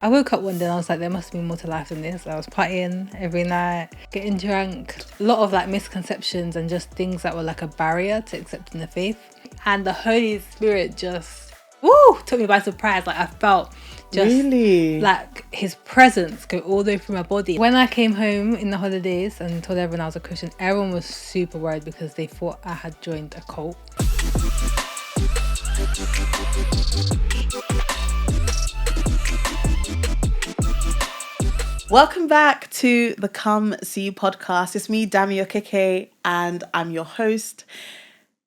I woke up one day and I was like, there must be more to life than this. I was partying every night, getting drunk. A lot of like misconceptions and just things that were like a barrier to accepting the faith. And the Holy Spirit just, took me by surprise. Like I felt just like his presence go all the way through my body. When I came home in the holidays and told everyone I was a Christian, everyone was super worried because they thought I had joined a cult. Welcome back to the Come See podcast. It's me, Dami Okeke, and I'm your host.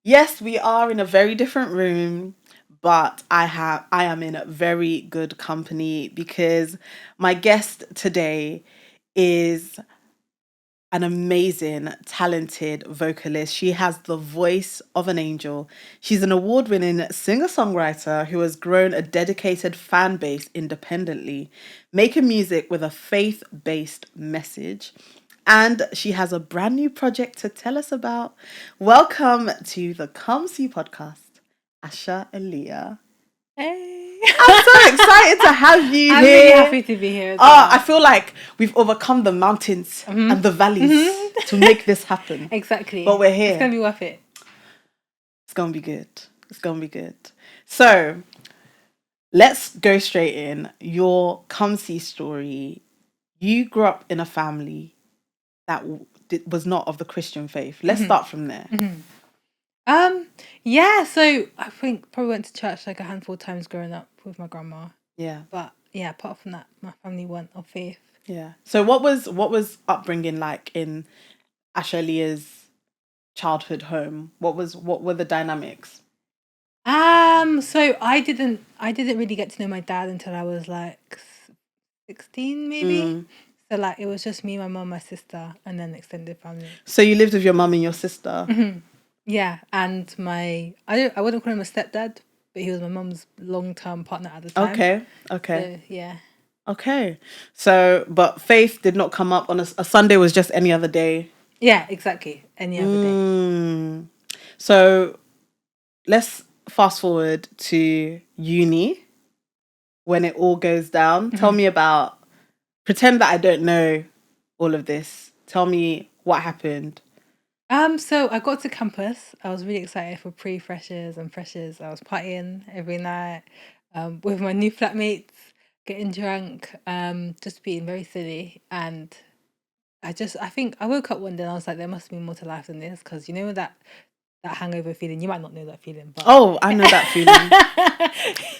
Yes, we are in a very different room, but I am in a very good company because my guest today is an amazing, talented vocalist. She has the voice of an angel. She's an award-winning singer-songwriter who has grown a dedicated fan base independently, making music with a faith-based message. And she has a brand new project to tell us about. Welcome to the Come See podcast, Asha Elia. Hey. I'm so excited to have you I'm here. really happy to be here. I feel like we've overcome the mountains and the valleys to make this happen. Exactly. But we're here. It's going to be worth it. It's going to be good. It's going to be good. So let's go straight in. Your Come See story. You grew up in a family that was not of the Christian faith. Let's start from there. Yeah, so I think probably went to church like a handful of times growing up with my grandma. Yeah. But yeah, apart from that, my family weren't of faith. Yeah. So what was upbringing like in Asha Elia's childhood home? What were the dynamics? So I didn't really get to know my dad until I was like 16 maybe. So like it was just me, my mum, my sister, and then extended family. So you lived with your mum and your sister? Yeah, and I wouldn't call him a stepdad, but he was my mum's long-term partner at the time. Okay. So, yeah. Okay. So, but faith did not come up on a Sunday. Was just any other day. Yeah, exactly. Any other day. So let's fast forward to uni when it all goes down. Tell me about. Pretend that I don't know all of this. Tell me what happened. So I got to campus. I was really excited for pre-freshers and freshers. I was partying every night with my new flatmates, getting drunk, just being very silly. And I think I woke up one day and I was like, there must be more to life than this. Because you know that hangover feeling, you might not know that feeling. But oh, I know that feeling.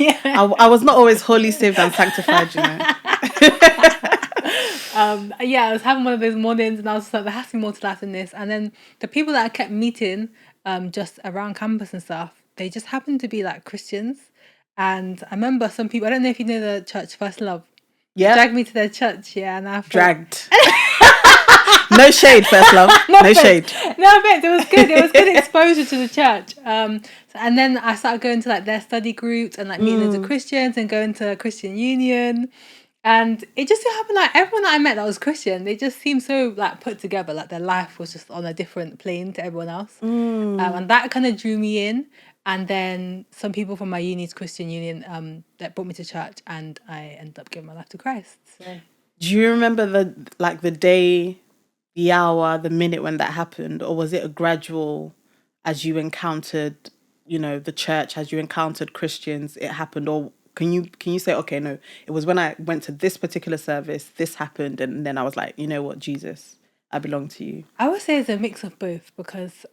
Yeah. I was not always wholly saved and sanctified, you know. I was having one of those mornings and I was like, there has to be more to life than this. And then the people that I kept meeting just around campus and stuff, they just happened to be like Christians. And I remember some people, I don't know if you know the church First Love. Yeah. Dragged me to their church, yeah. And I thought, dragged. No shade, First Love. No shade. No, but it was good. It was good exposure to the church. And then I started going to like their study groups and like meeting loads of Christians and going to a Christian union. And it just so happened like everyone that I met that was Christian, they just seemed so like put together, like their life was just on a different plane to everyone else. And that kind of drew me in. And then some people from my uni's Christian union that brought me to church, and I ended up giving my life to Christ. So. Do you remember the day, the hour, the minute when that happened, or was it a gradual as you encountered, the church, as you encountered Christians, it happened? Or can you say, okay, no, it was when I went to this particular service, this happened, and then I was like, you know what, Jesus, I belong to you? I would say it's a mix of both, because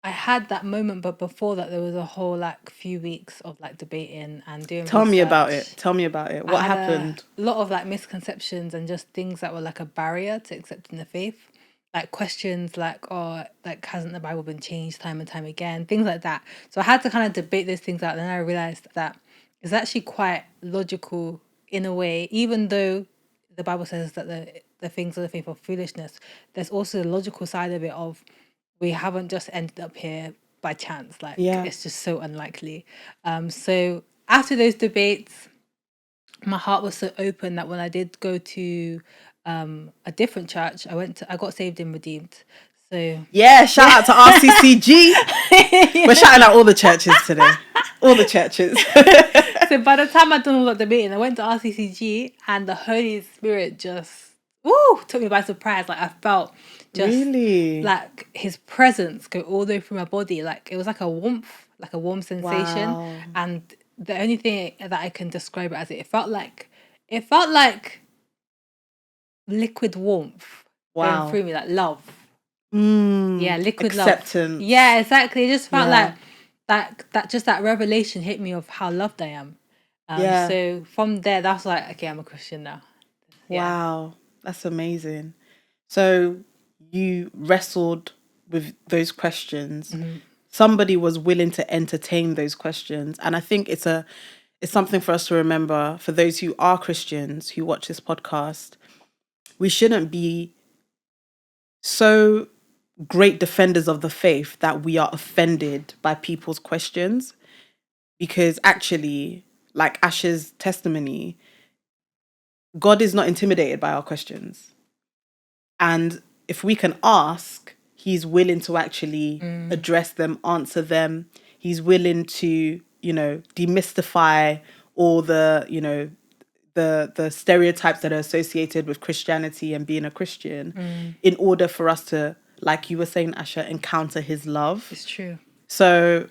I had that moment, but before that there was a whole like few weeks of like debating and doing Tell research. Tell me about it. What happened? A lot of like misconceptions and just things that were like a barrier to accepting the faith. Like questions like, oh, like hasn't the Bible been changed time and time again? Things like that. So I had to kind of debate those things out. Then I realized that it's actually quite logical in a way, even though the Bible says that the things of the faith are foolishness. There's also the logical side of it of we haven't just ended up here by chance. Like it's just so unlikely. So after those debates, my heart was so open that when I did go to a different church, I got saved and redeemed. So yeah, shout out to RCCG. We're shouting out all the churches today. All the churches. So by the time I'd done all that debating, I went to RCCG and the Holy Spirit just took me by surprise. Like I felt just Really? like his presence go all the way through my body. Like it was like a warmth, like a warm sensation. Wow. And the only thing that I can describe it as, it felt like liquid warmth going Wow. through me, like love. Yeah, liquid Acceptance. love. Yeah, exactly. It just felt Yeah. like that revelation hit me of how loved I am. Yeah. So from there, that's like, okay, I'm a Christian now. Yeah. Wow. That's amazing. So you wrestled with those questions. Somebody was willing to entertain those questions. And I think it's something for us to remember, for those who are Christians who watch this podcast. We shouldn't be so great defenders of the faith that we are offended by people's questions, because actually, like Asha's testimony, God is not intimidated by our questions. And if we can ask, he's willing to actually address them, answer them. He's willing to, demystify all the, the stereotypes that are associated with Christianity and being a Christian in order for us to, like you were saying, Asha, encounter his love. It's true. So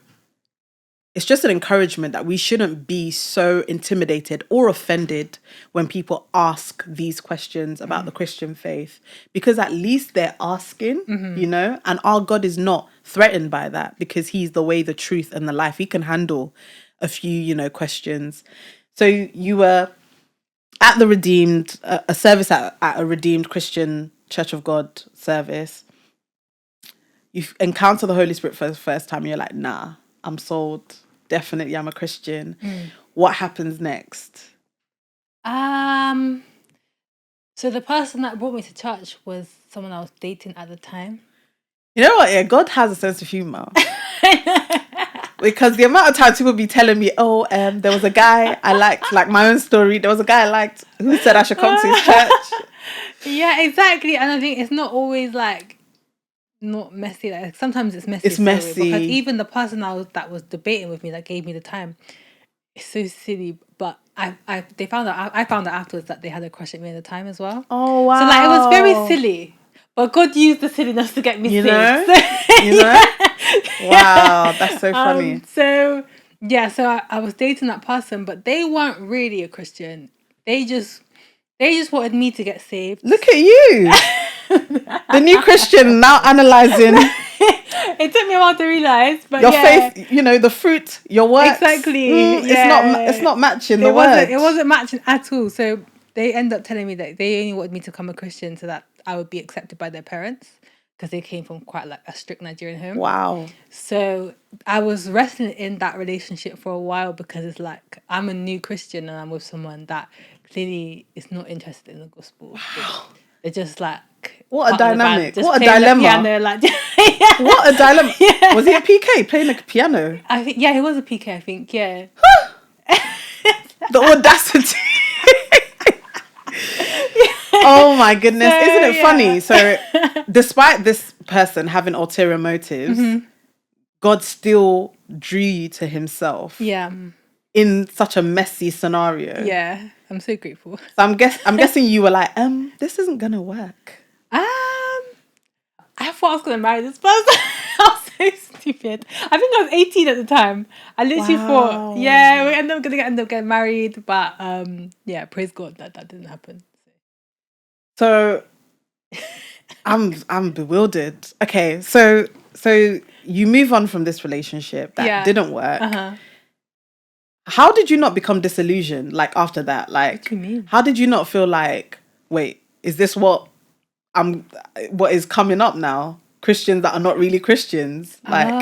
it's just an encouragement that we shouldn't be so intimidated or offended when people ask these questions about the Christian faith, because at least they're asking, and our God is not threatened by that, because he's the way, the truth, and the life. He can handle a few, questions. So you were at the Redeemed, a service at a Redeemed Christian Church of God service. You encounter the Holy Spirit for the first time. You're like, nah, I'm sold. Definitely, I'm a Christian. What happens next? So the person that brought me to church was someone I was dating at the time. You know what? Yeah, God has a sense of humor. Because the amount of times people be telling me, there was a guy I liked, like my own story. There was a guy I liked who said I should come to his church. Yeah, exactly. And I think it's not always like not messy. Like sometimes it's messy. It's messy. Because even the person that was debating with me, that gave me the time, it's so silly. But I found out afterwards that they had a crush at me at the time as well. Oh wow! So like it was very silly, but God used the silliness to get me saved. Wow, that's so funny. So I was dating that person, but they weren't really a Christian. They just wanted me to get saved. Look at you, the new Christian, now analyzing. It took me a while to realize, but your faith, the fruit, your works. Exactly. It's not matching the words. It wasn't matching at all. So they end up telling me that they only wanted me to become a Christian so that I would be accepted by their parents, because they came from quite like a strict Nigerian home. Wow. So I was wrestling in that relationship for a while, because it's like I'm a new Christian and I'm with someone that clearly is not interested in the gospel. Wow. They're just like, what a dynamic. What a dilemma. Piano, like, what a dilemma. Yeah. Was he a PK playing the piano? I think, yeah, he was a PK, I think, yeah. The audacity. Oh my goodness. So, isn't it funny? So despite this person having ulterior motives, God still drew you to himself. Yeah. In such a messy scenario. Yeah. I'm so grateful. So I'm guessing you were like, this isn't gonna work. I thought I was gonna marry this person. I was so stupid. I think I was 18 at the time. I literally thought, we end up getting married, but praise God that didn't happen. So I'm bewildered. Okay, so you move on from this relationship that didn't work. How did you not become disillusioned? Like after that, like what do you mean? How did you not feel like, wait, is this what is coming up now? Christians that are not really Christians, like,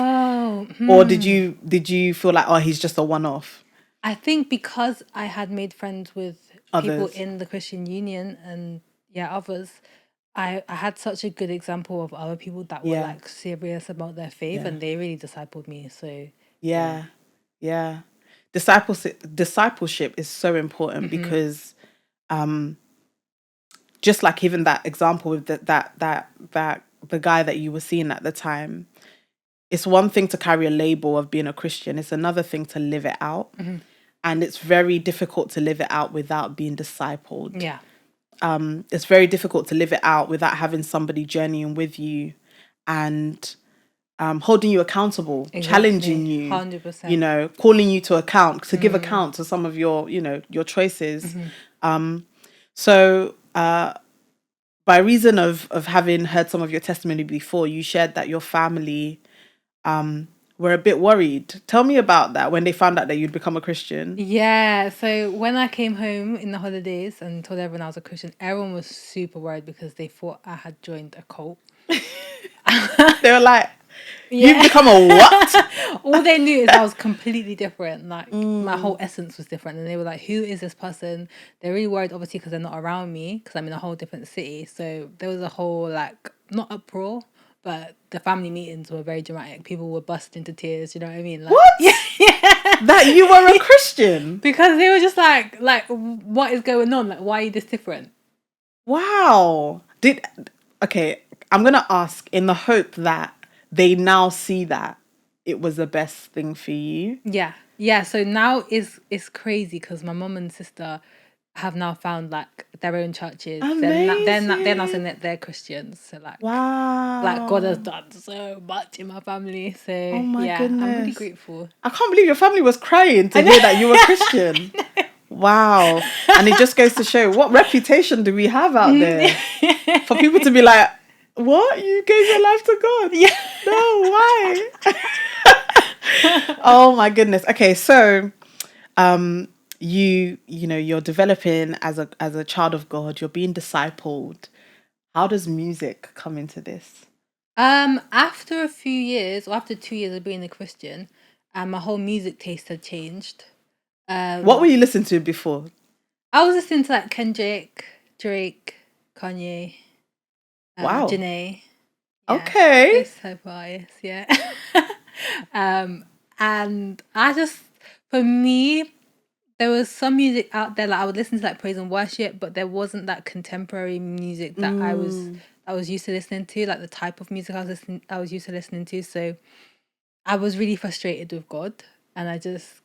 or did you feel like, he's just a one-off? I think because I had made friends with people Others. in the Christian Union and others, I had such a good example of other people that were like serious about their faith, and they really discipled me. So yeah. Discipleship is so important because just like even that example with that the guy that you were seeing at the time, it's one thing to carry a label of being a Christian, it's another thing to live it out. and it's very difficult to live it out without being discipled. Yeah. It's very difficult to live it out without having somebody journeying with you and holding you accountable, challenging Exactly. you, 100%. calling you to account, to give account to some of your, your choices. So by reason of having heard some of your testimony before, you shared that your family were a bit worried. Tell me about that when they found out that you'd become a Christian. Yeah, so when I came home in the holidays and told everyone I was a Christian, everyone was super worried because they thought I had joined a cult. They were like, Yeah. you've become a what? All they knew is I was completely different. Like my whole essence was different, and they were like, "Who is this person?" They're really worried, obviously, because they're not around me because I'm in a whole different city. So there was a whole like not uproar, but the family meetings were very dramatic. People were busting into tears. You know what I mean? Like, What? yeah, That you were a Christian? because they were just like, what is going on? Like, why are you this different? Wow. Okay, I'm going to ask in the hope that they now see that it was the best thing for you. Yeah. So now it's crazy because my mum and sister have now found like their own churches. They're not saying that they're Christians. So like, Wow. like God has done so much in my family. So Oh my yeah, I'm really goodness. grateful. I can't believe your family was crying to hear that you were Christian. Wow. And it just goes to show, what reputation do we have out there for people to be like, what? You gave your life to God? Yeah. No, why? Oh my goodness. Okay, so you're developing as a child of God, you're being discipled. How does music come into this? After a few years, or after 2 years of being a Christian, my whole music taste had changed. What were you listening to before? I was listening to like Kendrick, Drake, Kanye, Wow. Janae. Yeah, Okay. those type of artists, yeah. And I just, for me, there was some music out there like I would listen to like praise and worship, but there wasn't that contemporary music that I was used to listening to, like the type of music I was used to listening to. So I was really frustrated with God, and I just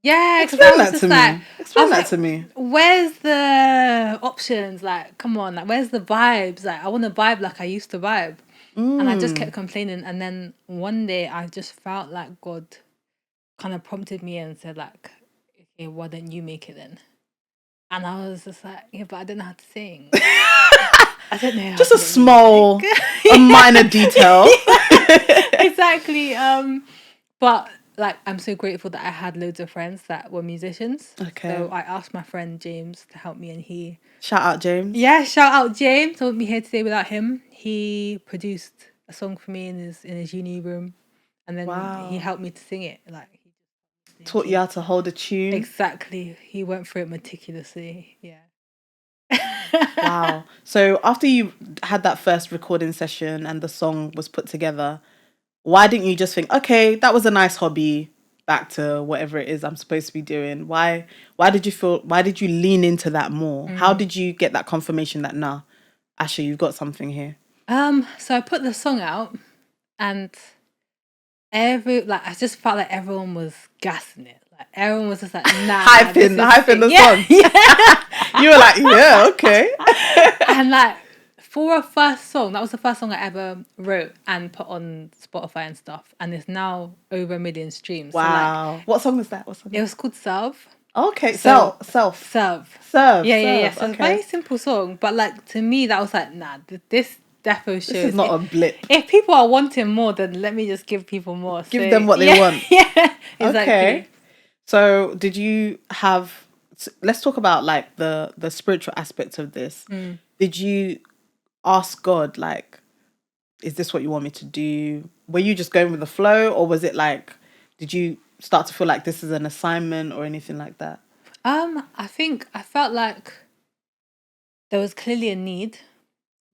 because I Explain was that just to like, me. Explain that to me. where's the options? Like, come on, like, where's the vibes? Like, I want to vibe like I used to vibe. And I just kept complaining. And then one day I just felt like God kind of prompted me and said, like, okay, why don't you make it then? And I was just like, yeah, but I don't know how to sing. I don't know how Just to a make small, music. a minor detail. Exactly. But like I'm so grateful that I had loads of friends that were musicians. Okay. So I asked my friend James to help me, and he Shout out, James. shout out James. I wouldn't be here today without him. He produced a song for me in his uni room, and then he Wow. helped me to sing it. Like he Taught you how to hold a tune. exactly. He went through it meticulously. Yeah. Wow. So after you had that first recording session and the song was put together, why didn't you just think, okay, that was a nice hobby, back to whatever it is I'm supposed to be doing? Why did you lean into that more? How did you get that confirmation that, nah, Asha, you've got something here? So I put the song out, and I just felt like everyone was gassing it. Like everyone was just like, nah, hyping the song. Yeah. You were like, yeah, okay. And like for a first song, that was the first song I ever wrote and put on Spotify and stuff, and it's now over 1 million streams. Wow. So like, What song was that? it was called Serve. Okay, So self. Serve. Yeah. So Okay. it's a very simple song, but like to me that was like, nah, this defo shows This is not a blip. if people are wanting more, then let me just give people more. Give them what they want. Yeah, exactly. Okay. So did you have, let's talk about like the spiritual aspect of this. Did you ask God, like, is this what you want me to do? Were you just going with the flow, or was it like, did you start to feel like this is an assignment or anything like that? I think I felt like there was clearly a need.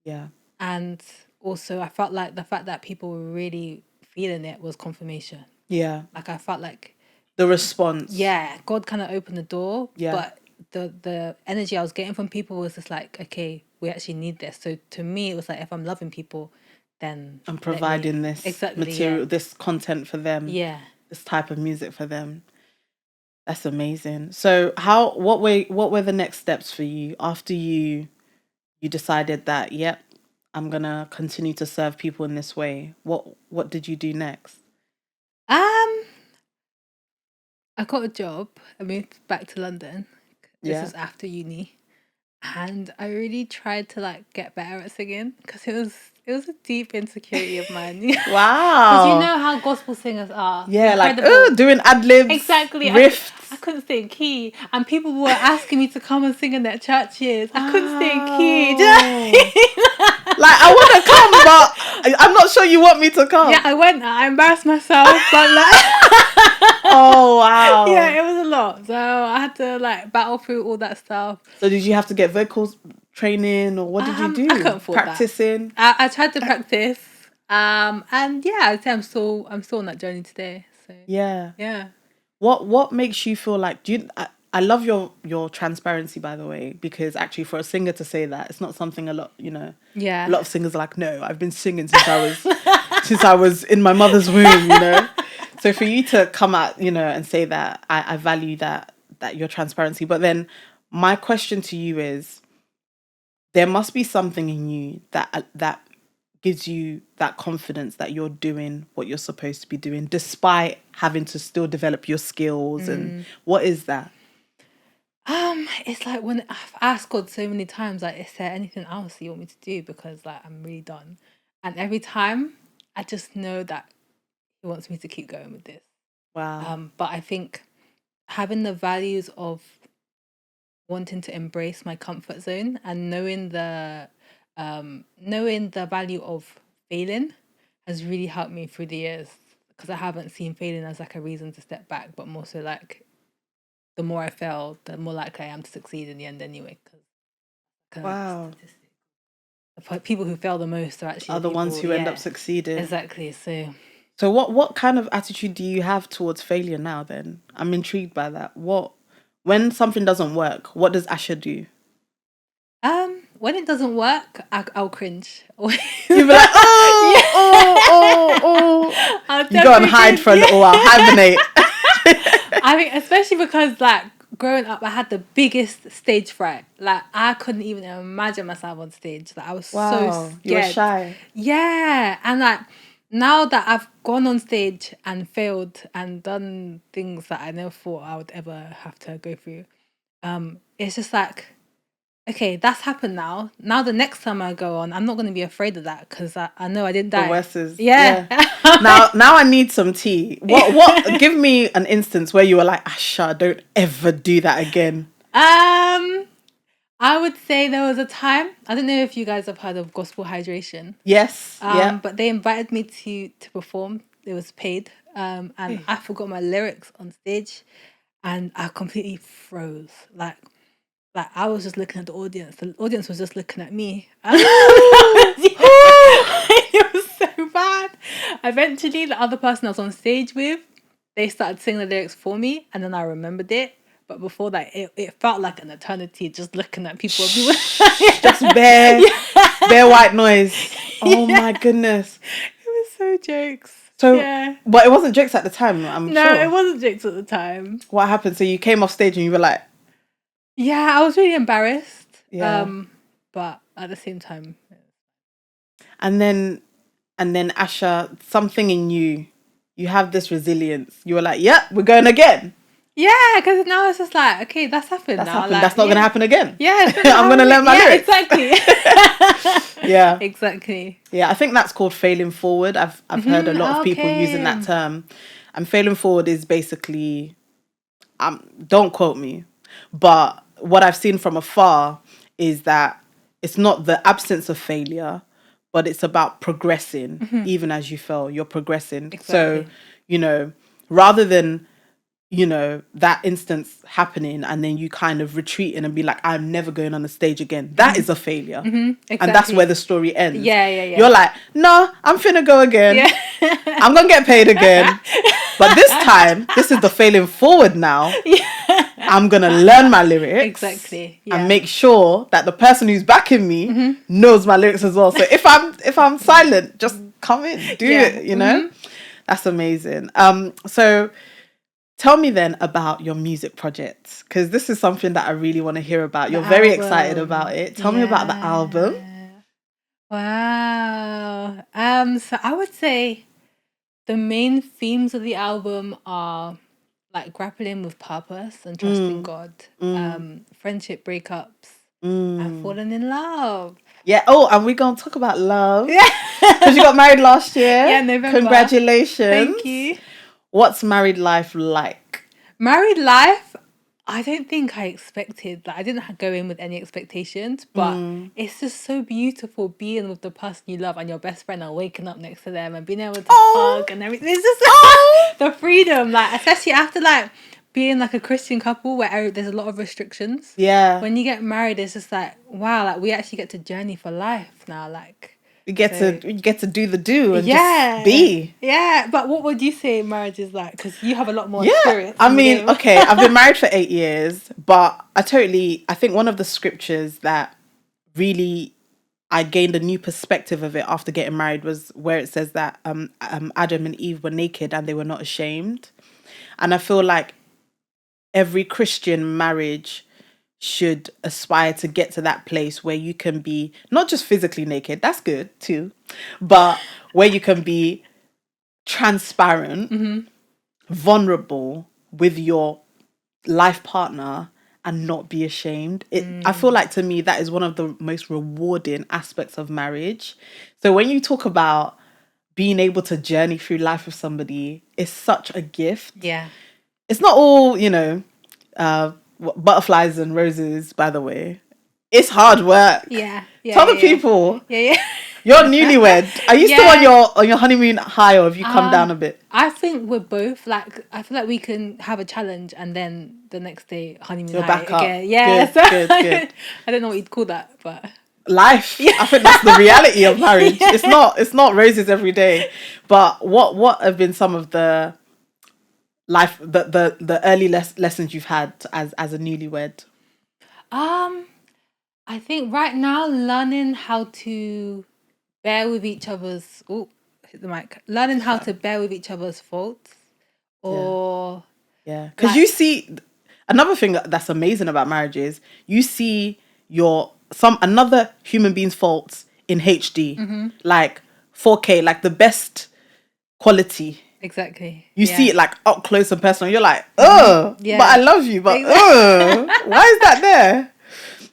Yeah. And also I felt like the fact that people were really feeling it was confirmation. Yeah. Like I felt like The response. yeah, God kind of opened the door. Yeah. But the energy I was getting from people was just like, okay, we actually need this. So to me it was like, if I'm loving people, then I'm providing this material, this content for them. Yeah. This type of music for them. That's amazing. So what were the next steps for you after you decided that, yep, I'm gonna continue to serve people in this way? What did you do next? Um, I got a job. I moved back to London. This Yeah. was after uni, and I really tried to like get better at singing because it was a deep insecurity of mine. Because you Wow. know how gospel singers are Yeah, like incredible. doing ad libs, Exactly. I riffs. couldn't stay in key, and people were asking me to come and sing in their churches. I couldn't stay in key. Do you know what Wow. I mean? Like I want to come, but I'm not sure you want me to come. Yeah, I went. I embarrassed myself, but like, Oh wow. yeah, it was a lot. So I had to like battle through all that stuff. So did you have to get vocals training, or what did you I couldn't do? afford that. Practicing? I tried to practice. And yeah, I'd say I'm still on that journey today. So Yeah. yeah. What makes you feel like, I love your transparency, by the way, because actually for a singer to say that, it's not something a Yeah. lot of singers are like, no, I've been singing since I was in my mother's womb. So for you to come out, and say that, I value that your transparency. But then my question to you is, there must be something in you that gives you that confidence that you're doing what you're supposed to be doing, despite having to still develop your skills. And what is that? It's like when I've asked God so many times, like, is there anything else you want me to do? Because like I'm really done. And every time I just know that He wants me to keep going with this. Wow. But I think having the values of wanting to embrace my comfort zone and knowing the value of failing has really helped me through the years, because I haven't seen failing as like a reason to step back, but more so like the more I fail, the more likely I am to succeed in the end anyway. Because Wow. the people who fail the most are actually Are the the ones people, who end up yeah, succeeding. exactly. So So what kind of attitude do you have towards failure now then? I'm intrigued by that. When something doesn't work, what does Asha do? when it doesn't work, I'll cringe. You'll be like, Yeah. oh. I'll You go and definitely hide cringe, for a yeah. little while, hibernate. I mean, especially because like growing up, I had the biggest stage fright. Like I couldn't even imagine myself on stage. Like I was so Wow, you were scared. shy. Yeah, and like now that I've gone on stage and failed and done things that I never thought I would ever have to go through, it's just like, okay, that's happened now. Now the next time I go on, I'm not going to be afraid of that because I know I didn't The die. Wesses. Yeah. Yeah. Now I need some tea. What give me an instance where you were like, Asha, don't ever do that again. I would say there was a time, I don't know if you guys have heard of gospel hydration. Yes. Yeah. But they invited me to perform. It was paid. And I forgot my lyrics on stage and I completely froze. Like I was just looking at the audience. The audience was just looking at me. It was so bad. Eventually, the other person I was on stage with, they started singing the lyrics for me, and then I remembered it. But before that, it felt like an eternity just looking at people. Just bare white noise. Oh Yeah. my goodness. It was so jokes. So, yeah. but it wasn't jokes at the time, I'm No, sure. it wasn't jokes at the time. What happened? So you came off stage and you were like, Yeah, I was really embarrassed. yeah. But at the same time, And then Asha, something in you have this resilience. You were like, yeah, we're going again. yeah, because now it's just like, okay, that's happened That's now. happened. Like, That's not going to happen again. Yeah, I'm going to learn my lyrics. Exactly. Yeah. Exactly. Yeah, I think that's called failing forward. I've heard a lot of people using that term. And failing forward is basically, don't quote me, but what I've seen from afar is that it's not the absence of failure, but it's about progressing. Even as you fail, you're progressing. Exactly. So, rather than, that instance happening and then you kind of retreating and be like, I'm never going on the stage again. That is a failure. Exactly. And that's where the story ends. Yeah. You're like, no, I'm finna go again. Yeah. I'm going to get paid again. But this time, this is the failing forward now. Yeah. I'm going to learn my lyrics. Exactly. Yeah. And make sure that the person who's backing me knows my lyrics as well. So if I'm silent, just come in, do it, That's amazing. So Tell me then about your music projects, because this is something that I really want to hear about. The You're very excited about album. it. Tell me about the album. Yeah. Wow. So I would say the main themes of the album are like grappling with purpose and trusting Mm, God, mm, friendship breakups, and mm. falling in love. Yeah. Oh, and we're going to talk about love Yeah. because you got married last year. Yeah, November. Thank Congratulations. you. What's married life like? Married life, I don't think I expected, like, I didn't go in with any expectations, but Mm. it's just so beautiful being with the person you love and your best friend and waking up next to them and being able to Oh, hug and everything. It's just oh. the freedom, like, especially after, like, being like a Christian couple where there's a lot of restrictions. Yeah. When you get married, it's just like, wow, like, we actually get to journey for life now, like. You get So, to do the do and just yeah, be. yeah. But what would you say marriage is like? Because you have a lot more Yeah. experience I in the mean, game. okay, I've been married for 8 years, but I think one of the scriptures that really I gained a new perspective of it after getting married was where it says that Adam and Eve were naked and they were not ashamed. And I feel like every Christian marriage should aspire to get to that place where you can be not just physically naked, that's good too, but where you can be transparent, vulnerable with your life partner and not be ashamed. I feel like to me that is one of the most rewarding aspects of marriage. So when you talk about being able to journey through life with somebody, it's such a gift. Yeah. It's not all, butterflies and roses, by the way. It's hard work. Yeah. Tell Yeah. the Yeah. people. Yeah. You're newlywed. Are you still on Yeah. your honeymoon high, or have you come down a bit? I think we're both like, I feel like we can have a challenge and then the next day honeymoon You're high back up. again. Yeah. Good, So good, good. I don't know what you'd call that, but Life. yeah. I think that's the reality of marriage. Yeah. It's not roses every day. But what have been some of the life the early lessons you've had as a newlywed? I think right now learning how to bear with each other's hit the mic. Learning how to bear with each other's faults Yeah. or Yeah, because like you see, another thing that's amazing about marriage is you see another human being's faults in HD, like 4K, like the best quality. exactly. You see Yeah. it like up close and personal. You're like, oh, but Yeah. I love you, but why is that there?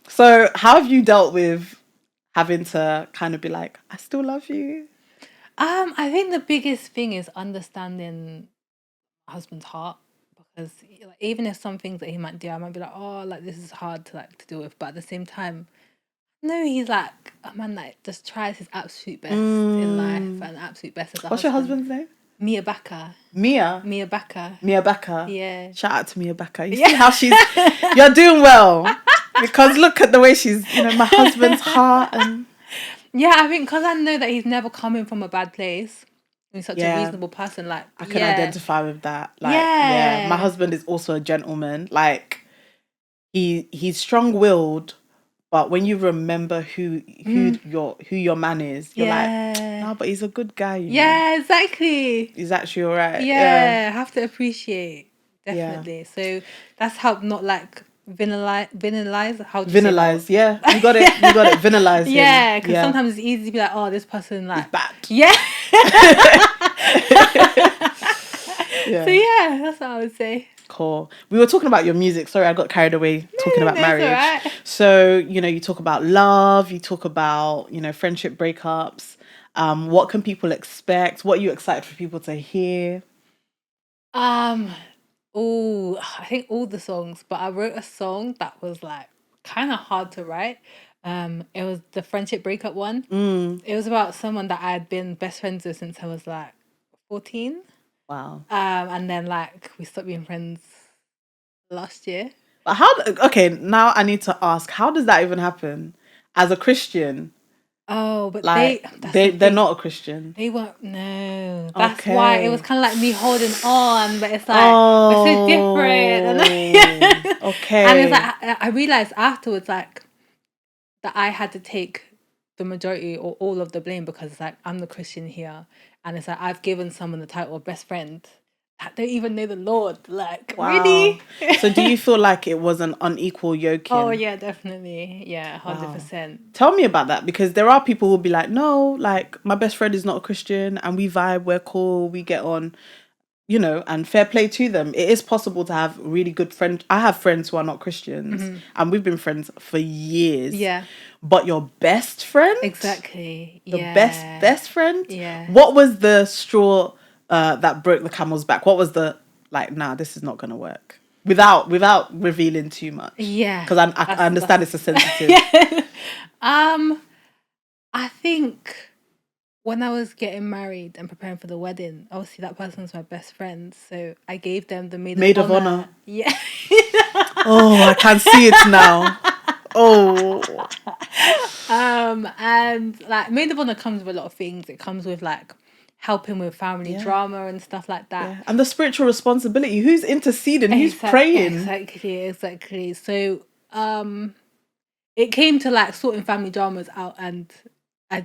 So how have you dealt with having to kind of be like, I still love you? I think the biggest thing is understanding my husband's heart because like, even if some things that he might do, I might be like, oh, like this is hard to deal with, but at the same time, no, he's like a man that just tries his absolute best in life and absolute best as a What's your husband. husband's name? Mia Baka. Mia. Mia Baka. Mia Baka. Yeah. Shout out to Mia Baka. You see how you're doing well. Because look at the way she's, my husband's heart and... Yeah, I think because I know that he's never coming from a bad place. He's such a reasonable person. Like, I can identify with that. Like, yeah. my husband is also a gentleman. Like, he's strong-willed, but when you remember who your man is, you're like, no, but he's a good guy. Yeah, exactly. He's actually all right. Yeah, have to appreciate. Definitely. Yeah. So that's helped not like villainize. How do you Vinilize, say that? yeah. You got it. You got it. Vinilize him. Yeah, because sometimes it's easy to be like, oh, this person like he's bad. Yeah. Yeah. So yeah, that's what I would say. Cool. We were talking about your music. Sorry, I got carried away talking about marriage. Right. So, you talk about love, you talk about, friendship breakups. What can people expect? What are you excited for people to hear? Oh, I think all the songs, but I wrote a song that was like kind of hard to write. It was the friendship breakup one. It was about someone that I had been best friends with since I was like 14. Wow. And then like we stopped being friends last year. But okay, now I need to ask, how does that even happen? As a Christian? Oh, but like they're not a Christian. They weren't. No, that's why it was kind of like me holding on, but it's like we're so different. Okay. And it's like I realized afterwards, like that I had to take the majority or all of the blame because it's like I'm the Christian here, and it's like I've given someone the title of best friend, that don't even know the Lord. Like, Wow. really? So do you feel like it was an unequal yoking? Oh yeah, definitely. Yeah, Wow. 100%. Tell me about that, because there are people who will be like, no, like my best friend is not a Christian and we vibe, we're cool, we get on, and fair play to them. It is possible to have really good friends. I have friends who are not Christians and we've been friends for years. Yeah. But your best friend? Exactly. The Yeah. best friend? Yeah. What was the straw that broke the camel's back? What was the, like, nah, this is not going to work? Without revealing too much. Yeah. Because I understand it's a sensitive. Yeah. I think when I was getting married and preparing for the wedding, obviously that person was my best friend. So I gave them the maid of honor. Yeah. Oh, I can see it now. Oh. And like maid of honor comes with a lot of things. It comes with like helping with family drama and stuff like that. Yeah. And the spiritual responsibility. Who's interceding? Who's praying? Exactly. So it came to like sorting family dramas out, and I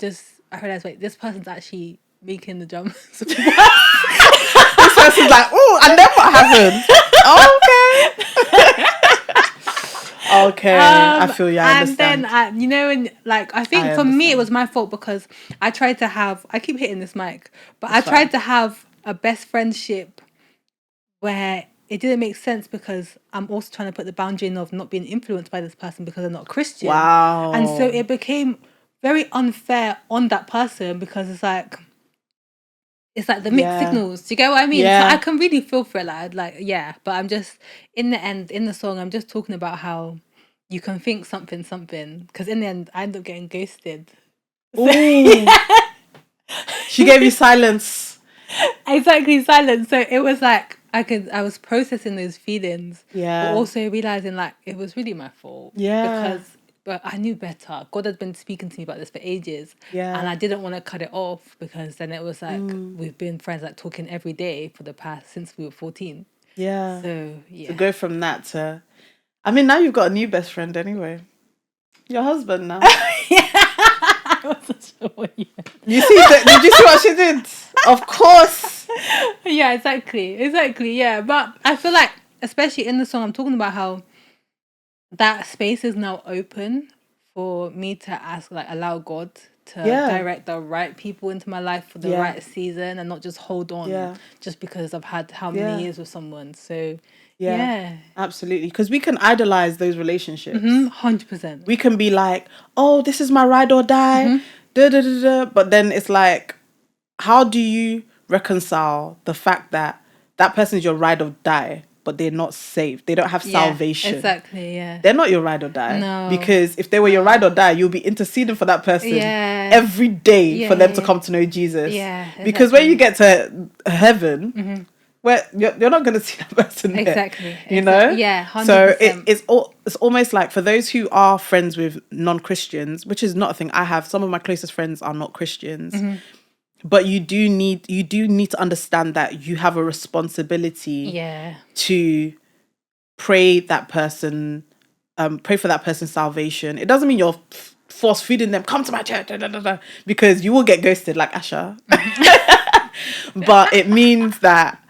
realized, wait, this person's actually making the dramas. This person's like, oh, and then what happened? Okay. Okay, I feel you. I understand. And then, and like, I think for me, it was my fault because I tried to I keep hitting this mic, but I tried to have a best friendship where it didn't make sense because I'm also trying to put the boundary in of not being influenced by this person because they're not Christian. Wow. And so it became very unfair on that person because it's like the mixed signals. Do you get what I mean? Yeah. So I can really feel for it. But I'm just, in the end, in the song, I'm just talking about how you can think something, because in the end, I end up getting ghosted. Ooh. She gave you silence. Exactly, silence. So it was like, I was processing those feelings. Yeah. But also realizing like it was really my fault. Yeah. But I knew better. God had been speaking to me about this for ages. Yeah. And I didn't want to cut it off because then it was like we've been friends, like talking every day since we were 14. Yeah. So yeah. To go from that to, I mean, now you've got a new best friend anyway. Your husband now. Yeah. I wasn't sure what you meant. You see, did you see what she did? Of course. Yeah, exactly. Yeah, but I feel like, especially in the song, I'm talking about how that space is now open for me to ask, like, allow God to direct the right people into my life for the right season and not just hold on just because I've had how many years with someone. So yeah. Absolutely. Because we can idolize those relationships. 100%. We can be like, oh, this is my ride or die. But then it's like, how do you reconcile the fact that that person is your ride or die, but they're not saved? They don't have salvation. Exactly, yeah. They're not your ride or die. No. Because if they were your ride or die, you'll be interceding for that person every day for them to come to know Jesus. Yeah. Exactly. Because when you get to heaven, where you're not going to see that person there. Exactly. You know? Yeah, 100%. So it's almost like, for those who are friends with non-Christians, which is not a thing. I have some of my closest friends are not Christians. But you do need to understand that you have a responsibility to pray for that person's salvation. It doesn't mean you're force feeding them, come to my church, because you will get ghosted like Asha. But it means that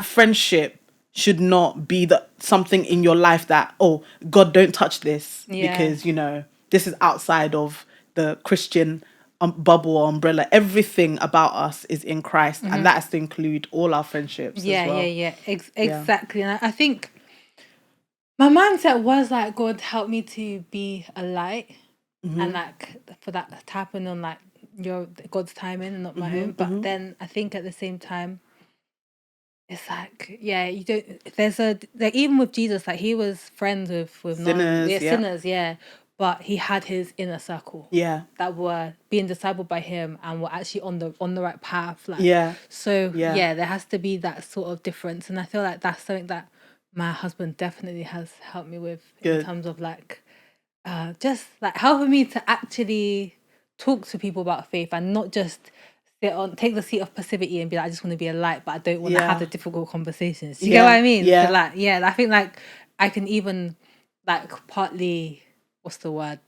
friendship should not be something in your life that, oh, God, don't touch this because, this is outside of the Christian bubble or umbrella. Everything about us is in Christ, and that has to include all our friendships as well. Exactly. And I think my mindset was like, God, help me to be a light, and like for that to happen on like God's timing and not my own. But then I think at the same time, it's like, you don't. There's even with Jesus, like he was friends with sinners, sinners, but he had his inner circle, that were being discipled by him and were actually on the right path, like, So there has to be that sort of difference, and I feel like that's something that my husband definitely has helped me with in terms of like, just like helping me to actually talk to people about faith and not just take the seat of passivity and be like, I just want to be a light, but I don't want to have the difficult conversations. Do you get what I mean? Yeah. So like, I think like I can even like partly, what's the word?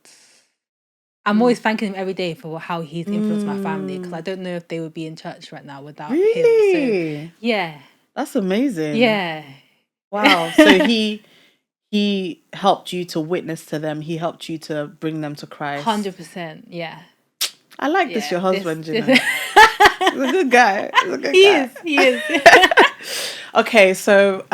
I'm always thanking him every day for how he's influenced my family, because I don't know if they would be in church right now without him. So Really? yeah, That's amazing. yeah, Wow. So he helped you to witness to them. He helped you to bring them to Christ. 100%. Yeah, I like this, your this, husband, you know. He's a good guy. He's a good guy. he is. Okay, so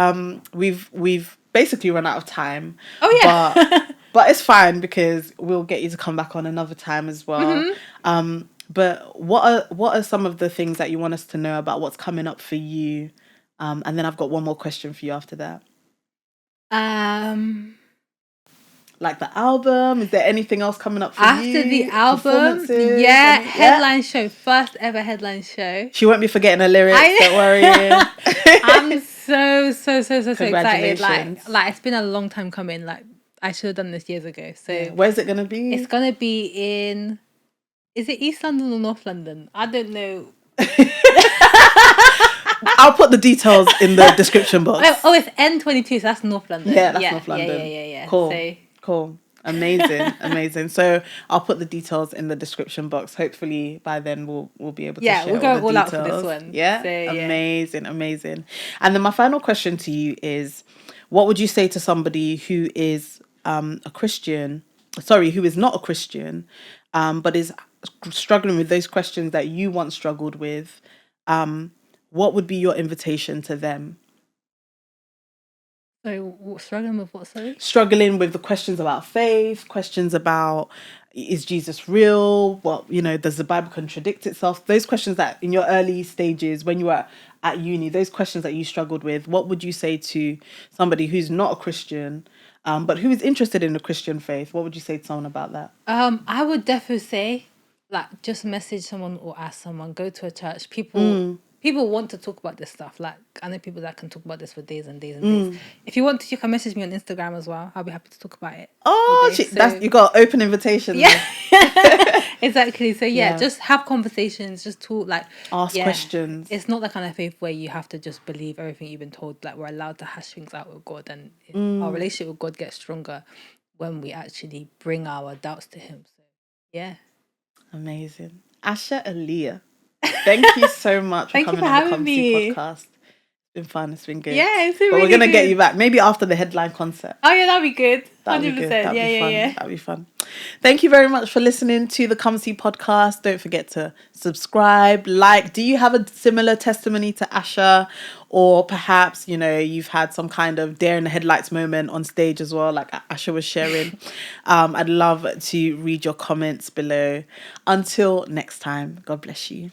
we've basically run out of time. Oh yeah. But it's fine because we'll get you to come back on another time as well. But what are some of the things that you want us to know about what's coming up for you? And then I've got one more question for you after that. Like the album, is there anything else coming up for you? After the album, yeah, headline show, first ever headline show. She won't be forgetting her lyrics, don't worry. I'm so excited. Like it's been a long time coming. Like I should have done this years ago. So where's it gonna be? It's gonna be in, is it East London or North London? I don't know. I'll put the details in the description box. Oh, it's N22, so that's North London. Yeah, that's North London. Yeah. Cool. Amazing. So I'll put the details in the description box. Hopefully by then we'll be able to share we'll go all details. out for this one. Yeah? So, amazing. And then my final question to you is, what would you say to somebody who is who is not a Christian, but is struggling with those questions that you once struggled with? What would be your invitation to them? So struggling with what, sorry? Struggling with the questions about faith, questions about, is Jesus real? What, does the Bible contradict itself? Those questions that in your early stages, when you were at uni, those questions that you struggled with, what would you say to somebody who's not a Christian, but who is interested in the Christian faith? What would you say to someone about that? I would definitely say, like, just message someone or ask someone, go to a church. People want to talk about this stuff. Like, I know people that can talk about this for days and days and days. If you want to, you can message me on Instagram as well. I'll be happy to talk about it. Oh, you got open invitation. Yeah, exactly. So just have conversations, just talk, like ask questions. It's not the kind of faith where you have to just believe everything you've been told. Like, we're allowed to hash things out with God, and our relationship with God gets stronger when we actually bring our doubts to Him. So yeah, amazing. Asha Elia, thank you so much for coming on the Come See podcast. It's been fun. It's been good. Yeah, it's been but really we're gonna get you back maybe after the headline concert. Oh yeah, that'd be good. 100%. That'd be fun. Thank you very much for listening to the Come See podcast. Don't forget to subscribe, like. Do you have a similar testimony to Asha, or perhaps you've had some kind of deer in the headlights moment on stage as well, like Asha was sharing? I'd love to read your comments below. Until next time, God bless you.